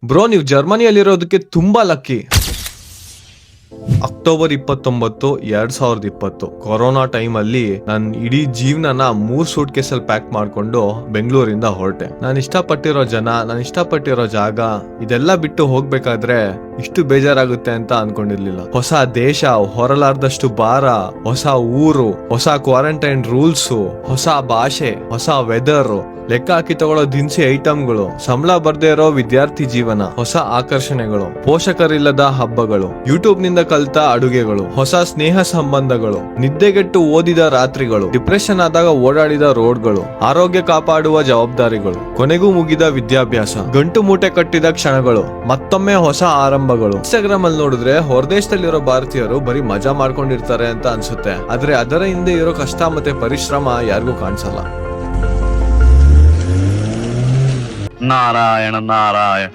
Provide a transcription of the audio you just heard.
Bro, ನೀವು ಜರ್ಮನಿಯಲ್ಲಿರೋದಕ್ಕೆ ತುಂಬಾ lucky. October 29, 2020 corona time ಅಲ್ಲಿ ನನ್ ಇಡೀ ಜೀವನನ 3 ಸೂಟ್ ಕೇಸಲ್ಲಿ ಪ್ಯಾಕ್ ಮಾಡ್ಕೊಂಡು ಬೆಂಗಳೂರಿಂದ ಹೊರಟೆ. ನಾನು ಇಷ್ಟಪಟ್ಟಿರೋ ಜನ, ನಾನು ಇಷ್ಟಪಟ್ಟಿರೋ ಜಾಗ ಇದೆಲ್ಲ ಬಿಟ್ಟು ಹೋಗ್ಬೇಕಾದ್ರೆ ಇಷ್ಟು ಬೇಜಾರಾಗುತ್ತೆ ಅಂತ ಅನ್ಕೊಂಡಿರ್ಲಿಲ್ಲ. ಹೊಸ ದೇಶ, ಹೊರಲಾರ್ದಷ್ಟು ಭಾರ, ಹೊಸ ಊರು, ಹೊಸ ಕ್ವಾರಂಟೈನ್ ರೂಲ್ಸ್, ಹೊಸ ಭಾಷೆ, ಹೊಸ ವೆದರ್, ಲೆಕ್ಕ ಹಾಕಿ ತಗೊಳ್ಳೋ ದಿನಸಿ ಐಟಮ್ಗಳು, ಸಂಬಳ ಬರ್ದೇ ಇರೋ ವಿದ್ಯಾರ್ಥಿ ಜೀವನ, ಹೊಸ ಆಕರ್ಷಣೆಗಳು, ಪೋಷಕರಿಲ್ಲದ ಹಬ್ಬಗಳು, ಯೂಟ್ಯೂಬ್ ನಿಂದ ಕಲಿತ ಅಡುಗೆಗಳು, ಹೊಸ ಸ್ನೇಹ ಸಂಬಂಧಗಳು, ನಿದ್ದೆಗೆಟ್ಟು ಓದಿದ ರಾತ್ರಿಗಳು, ಡಿಪ್ರೆಷನ್ ಆದಾಗ ಓಡಾಡಿದ ರೋಡ್ಗಳು, ಆರೋಗ್ಯ ಕಾಪಾಡುವ ಜವಾಬ್ದಾರಿಗಳು, ಕೊನೆಗೂ ಮುಗಿದ ವಿದ್ಯಾಭ್ಯಾಸ, ಗಂಟು ಮೂಟೆ ಕಟ್ಟಿದ ಕ್ಷಣಗಳು, ಮತ್ತೊಮ್ಮೆ ಹೊಸ ಆರಂಭಗಳು. ಇನ್ಸ್ಟಾಗ್ರಾಮ್ ಅಲ್ಲಿ ನೋಡಿದ್ರೆ ಹೊರದೇಶದಲ್ಲಿರೋ ಭಾರತೀಯರು ಬರೀ ಮಜಾ ಮಾಡ್ಕೊಂಡಿರ್ತಾರೆ ಅಂತ ಅನ್ಸುತ್ತೆ, ಆದ್ರೆ ಅದರ ಹಿಂದೆ ಇರೋ ಕಷ್ಟ ಮತ್ತೆ ಪರಿಶ್ರಮ ಯಾರಿಗೂ ಕಾಣಿಸಲ್ಲ. ನಾರಾಯಣ ನಾರಾಯಣ.